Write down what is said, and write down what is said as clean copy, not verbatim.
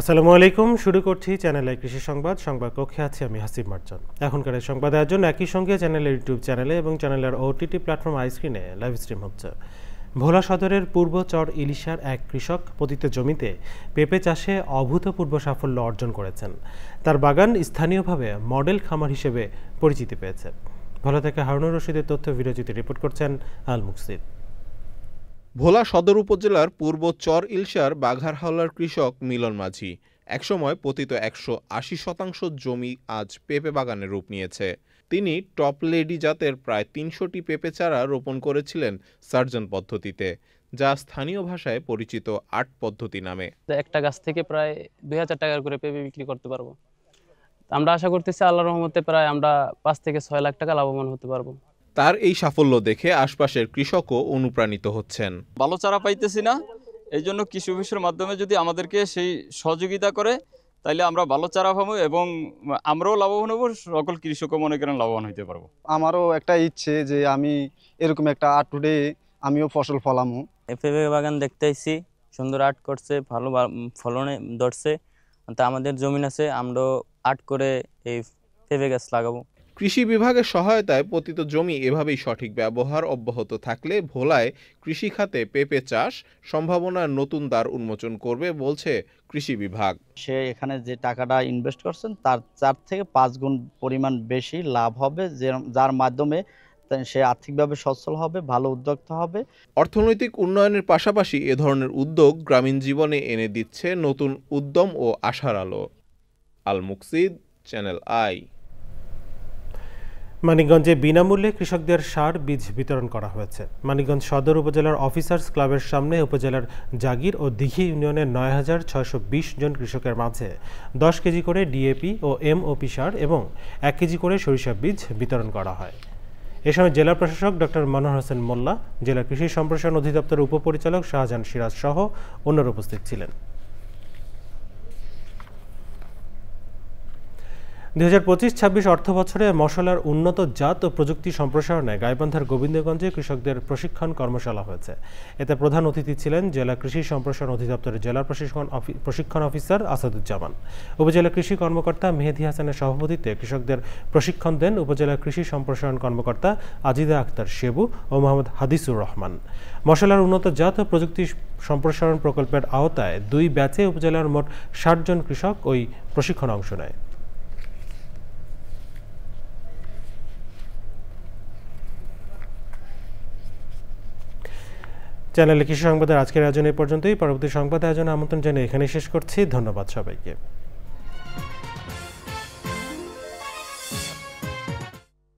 আসসালামু আলাইকুম। শুরু করছি চ্যানেলে কৃষি সংবাদ কক্ষে আছি আমি হাসিব মার্জান। এখনকার এই সংবাদ আয়োজন একই সঙ্গে চ্যানেলের ইউটিউব চ্যানেলে এবং চ্যানেলের ওটিটি প্ল্যাটফর্ম আইস্ক্রিনে লাইভ স্ট্রিম হচ্ছে। ভোলা সদরের পূর্ব চর ইলিশার এক কৃষক পতিত জমিতে পেঁপে চাষে অভূতপূর্ব সাফল্য অর্জন করেছেন। তার বাগান স্থানীয়ভাবে মডেল খামার হিসেবে পরিচিতি পেয়েছে। ভোলা থেকে হারুনুর রশিদের তথ্য ভিডিওচিত্রে রিপোর্ট করছেন আল মুকসিদ। ভোলা সদর উপজেলার পূর্ব চর ইলশার বাঘারহাওলার কৃষক মিলন মাঝি একসময় পতিত 180% জমি আজ পেঁপে বাগানে রূপ নিয়েছে। তিনি টপ লেডি জাতের প্রায় 300টি পেঁপে চারা রোপণ করেছিলেন সার্জন পদ্ধতিতে, যা স্থানীয় ভাষায় পরিচিত আট পদ্ধতি নামে। একটা গাছ থেকে প্রায় 2000 টাকা করে পেঁপে বিক্রি করতে পারবো। আমরা আশা করতেছি আল্লাহর রহমতে প্রায় আমরা 5 থেকে 6 লাখ টাকা লাভবান হতে পারবো। তার এই সাফল্য দেখে আশপাশের কৃষকও অনুপ্রাণিত হচ্ছেন। ভালো চারা পাইতেছি না, এই জন্য কৃষি অফিসের মাধ্যমে যদি আমাদেরকে সেই সহযোগিতা করে তাইলে আমরা ভালো চারা পাবো এবং আমরাও লাভবান হবো, সকল কৃষকও মনে করেন লাভবান হতে পারবো। আমারও একটা ইচ্ছে যে আমি এরকম একটা আর্ট টুডে আমিও ফসল ফলামু। পেঁপে বাগান দেখতে আসছি, সুন্দর আর্ট করছে, ভালো ফলনে ধরছে। তা আমাদের জমিন আছে, আমরা আর্ট করে এই পেঁপে গাছ লাগাবো। কৃষি বিভাগের সহায়তায় পতিত জমি এভাবেই সঠিক ব্যবহার অব্যাহত থাকলে ভোলায় কৃষি খাতে পেঁপে চাষ সম্ভাবনার নতুন দ্বার উন্মোচন করবে বলছে কৃষি বিভাগ। সে এখানে যে টাকাটা ইনভেস্ট করছেন তার 4 থেকে 5 গুণ পরিমাণ বেশি লাভ হবে, যার মাধ্যমে সে আর্থিকভাবে সচ্ছল হবে, ভালো উদ্যোক্তা হবে। অর্থনৈতিক উন্নয়নের পাশাপাশি এ ধরনের উদ্যোগ গ্রামীণ জীবনে এনে দিচ্ছে নতুন উদ্যম ও আশার আলো। আল মুকসিদ, চ্যানেল আই। মানিকগঞ্জে বিনামূল্যে কৃষকদের সার বীজ বিতরণ করা হয়েছে। মানিকগঞ্জ সদর উপজেলার অফিসার্স ক্লাবের সামনে উপজেলার জাগির ও দিঘি ইউনিয়নের 9620 জন কৃষকের মাঝে 10 কেজি করে ডিএপি ও এমওপি সার এবং 1 কেজি করে সরিষা বীজ বিতরণ করা হয়। এ সময় জেলা প্রশাসক ডক্টর মনোহর হোসেন মোল্লা, জেলা কৃষি সম্প্রসারণ অধিদপ্তরের উপপরিচালক শাহজাহান সিরাজ সহ অন্যরা উপস্থিত ছিলেন। 2025-26 অর্থ বছরে মশলার উন্নত জাত ও প্রযুক্তি সম্প্রসারণে গাইবান্ধার গোবিন্দগঞ্জে কৃষকদের প্রশিক্ষণ কর্মশালা হয়েছে। এতে প্রধান অতিথি ছিলেন জেলা কৃষি সম্প্রসারণ অধিদপ্তরের জেলা প্রশিক্ষণ অফিসার আসাদুজ্জামান। উপজেলা কৃষি কর্মকর্তা মেহেদী হাসানের সভাপতিত্বে কৃষকদের প্রশিক্ষণ দেন উপজেলা কৃষি সম্প্রসারণ কর্মকর্তা আজিদা আক্তার শেবু ও মোহাম্মদ হাদিসুর রহমান। মশলার উন্নত জাত ও প্রযুক্তি সম্প্রসারণ প্রকল্পের আওতায় 2 ব্যাচে উপজেলার মোট 60 জন কৃষক ওই প্রশিক্ষণে অংশ নেয়। চ্যানেলে কৃষি সংবাদের আজকের আয়োজন এই পর্যন্তই। পরবর্তী সংবাদ আয়োজনে আমন্ত্রণ জানিয়ে এখানে শেষ করছি। ধন্যবাদ সবাইকে।